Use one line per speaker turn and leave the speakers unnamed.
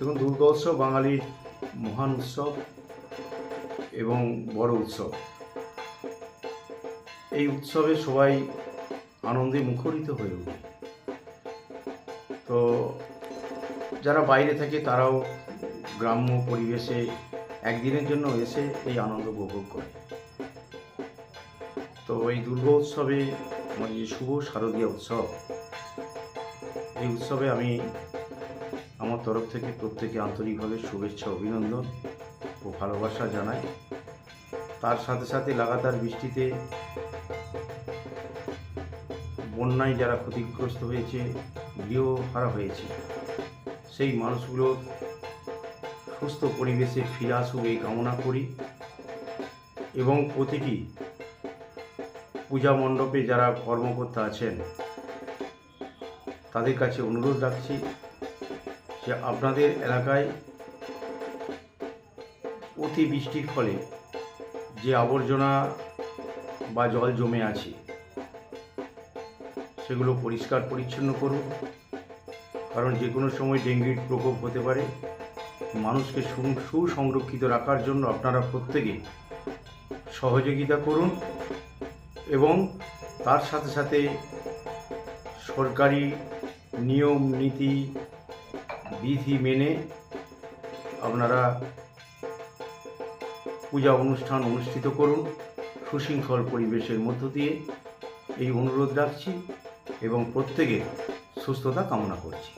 দেখুন, দুর্গা উৎসব বাঙালির মহান উৎসব এবং বড় উৎসব। এই উৎসবে সবাই আনন্দে মুখরিত হয়ে ওঠে। তো যারা বাইরে থাকে তারাও গ্রাম্য পরিবেশে একদিনের জন্য এসে এই আনন্দ উপভোগ করে। তো এই দুর্গা উৎসবে মানে যে শুভ শারদীয় উৎসব, এই উৎসবে আমি আমার তরফ থেকে প্রত্যেকে আন্তরিকভাবে শুভেচ্ছা, অভিনন্দন ও ভালোবাসা জানাই। তার সাথে সাথে লাগাতার বৃষ্টিতে বন্যায় যারা ক্ষতিগ্রস্ত হয়েছে, গৃহহারা হয়েছে, সেই মানুষগুলোর সুস্থ পরিবেশে ফিরে আসুক এই কামনা করি। এবং প্রতিটি পূজা মণ্ডপে যারা কর্মকর্তা আছেন তাদের কাছে অনুরোধ রাখছি যে আপনাদের এলাকায় অতিবৃষ্টির ফলে যে আবর্জনা বা জল জমে আছে সেগুলো পরিষ্কার পরিচ্ছন্ন করুন, কারণ যে কোনো সময় ডেঙ্গুর প্রকোপ হতে পারে। মানুষকে সুসংরক্ষিত রাখার জন্য আপনারা প্রত্যেকে সহযোগিতা করুন এবং তার সাথে সাথে সরকারি নিয়ম নীতি বিধি মেনে আপনারা পূজা অনুষ্ঠান অনুষ্ঠিত করুন সুশৃঙ্খল পরিবেশের মধ্য দিয়ে। এই অনুরোধ রাখছি এবং প্রত্যেকের সুস্থতা কামনা করছি।